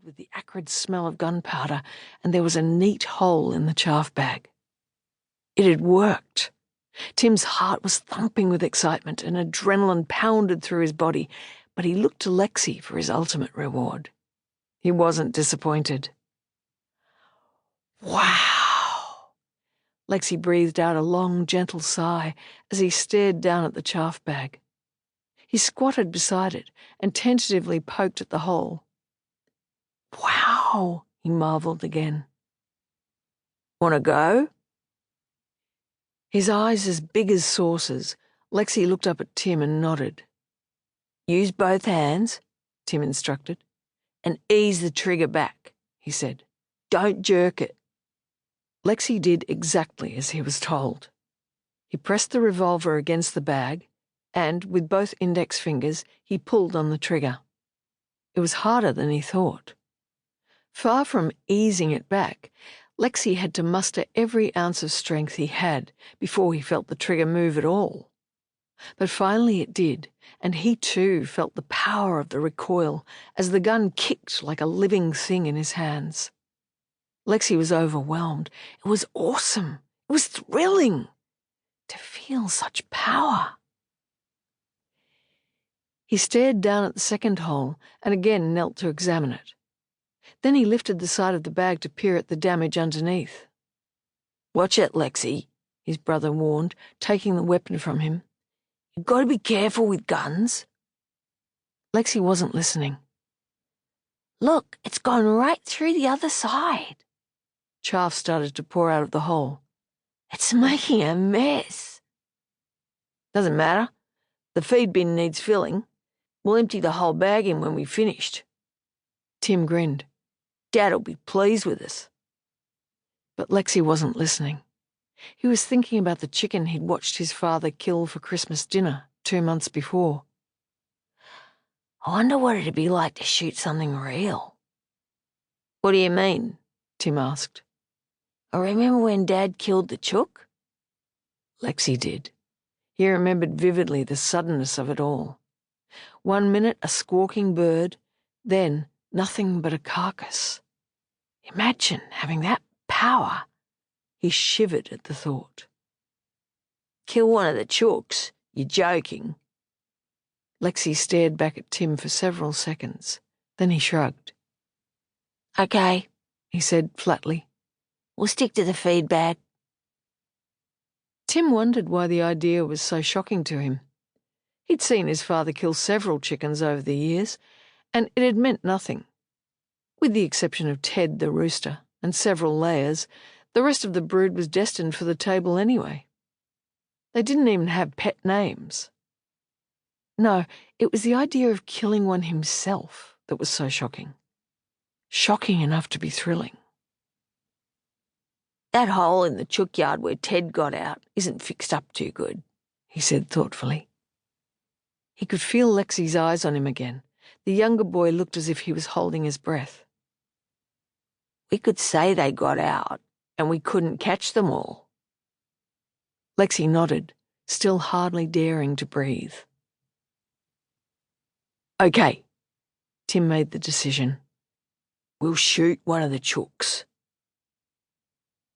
with the acrid smell of gunpowder, and there was a neat hole in the chaff bag. It had worked. Tim's heart was thumping with excitement and adrenaline pounded through his body, but he looked to Lexi for his ultimate reward. He wasn't disappointed. Wow! Lexi breathed out a long, gentle sigh as he stared down at the chaff bag. He squatted beside it and tentatively poked at the hole. Wow! He marveled again. Want to go? His eyes as big as saucers, Lexi looked up at Tim and nodded. Use both hands, Tim instructed, and ease the trigger back, he said. Don't jerk it. Lexi did exactly as he was told. He pressed the revolver against the bag, and, with both index fingers, he pulled on the trigger. It was harder than he thought. Far from easing it back, Lexi had to muster every ounce of strength he had before he felt the trigger move at all. But finally it did, and he too felt the power of the recoil as the gun kicked like a living thing in his hands. Lexi was overwhelmed. It was awesome. It was thrilling to feel such power. He stared down at the second hole and again knelt to examine it. Then he lifted the side of the bag to peer at the damage underneath. Watch it, Lexi, his brother warned, taking the weapon from him. You've got to be careful with guns. Lexi wasn't listening. Look, it's gone right through the other side. Chaff started to pour out of the hole. It's making a mess. Doesn't matter. The feed bin needs filling. We'll empty the whole bag in when we've finished. Tim grinned. Dad'll be pleased with us. But Lexi wasn't listening. He was thinking about the chicken he'd watched his father kill for Christmas dinner 2 months before. I wonder what it'd be like to shoot something real. What do you mean? Tim asked. I remember when Dad killed the chook? Lexi did. He remembered vividly the suddenness of it all. 1 minute a squawking bird, then nothing but a carcass. Imagine having that power. He shivered at the thought. Kill one of the chooks? You're joking. Lexi stared back at Tim for several seconds. Then he shrugged. Okay, he said flatly. We'll stick to the feed bag. Tim wondered why the idea was so shocking to him. He'd seen his father kill several chickens over the years, and it had meant nothing. With the exception of Ted the rooster and several layers, the rest of the brood was destined for the table anyway. They didn't even have pet names. No, it was the idea of killing one himself that was so shocking. Shocking enough to be thrilling. That hole in the chook yard where Ted got out isn't fixed up too good, he said thoughtfully. He could feel Lexi's eyes on him again. The younger boy looked as if he was holding his breath. We could say they got out, and we couldn't catch them all. Lexi nodded, still hardly daring to breathe. Okay, Tim made the decision. We'll shoot one of the chooks.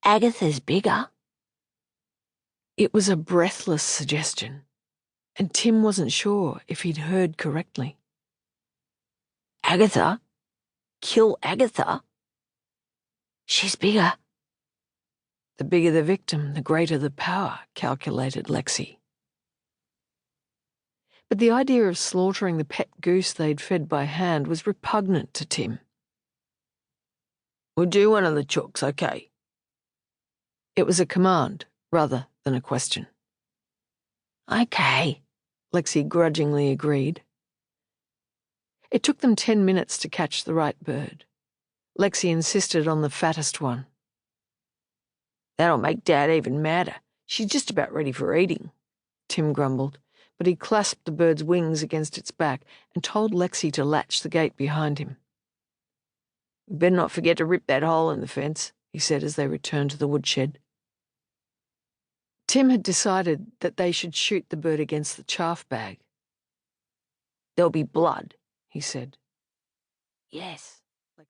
Agatha's bigger. It was a breathless suggestion, and Tim wasn't sure if he'd heard correctly. Agatha? Kill Agatha? She's bigger. The bigger the victim, the greater the power, calculated Lexi. But the idea of slaughtering the pet goose they'd fed by hand was repugnant to Tim. We'll do one of the chooks, okay? It was a command, rather than a question. Okay, Lexi grudgingly agreed. It took them 10 minutes to catch the right bird. Lexi insisted on the fattest one. That'll make Dad even madder. She's just about ready for eating, Tim grumbled, but he clasped the bird's wings against its back and told Lexi to latch the gate behind him. We better not forget to rip that hole in the fence, he said as they returned to the woodshed. Tim had decided that they should shoot the bird against the chaff bag. There'll be blood, he said. Yes,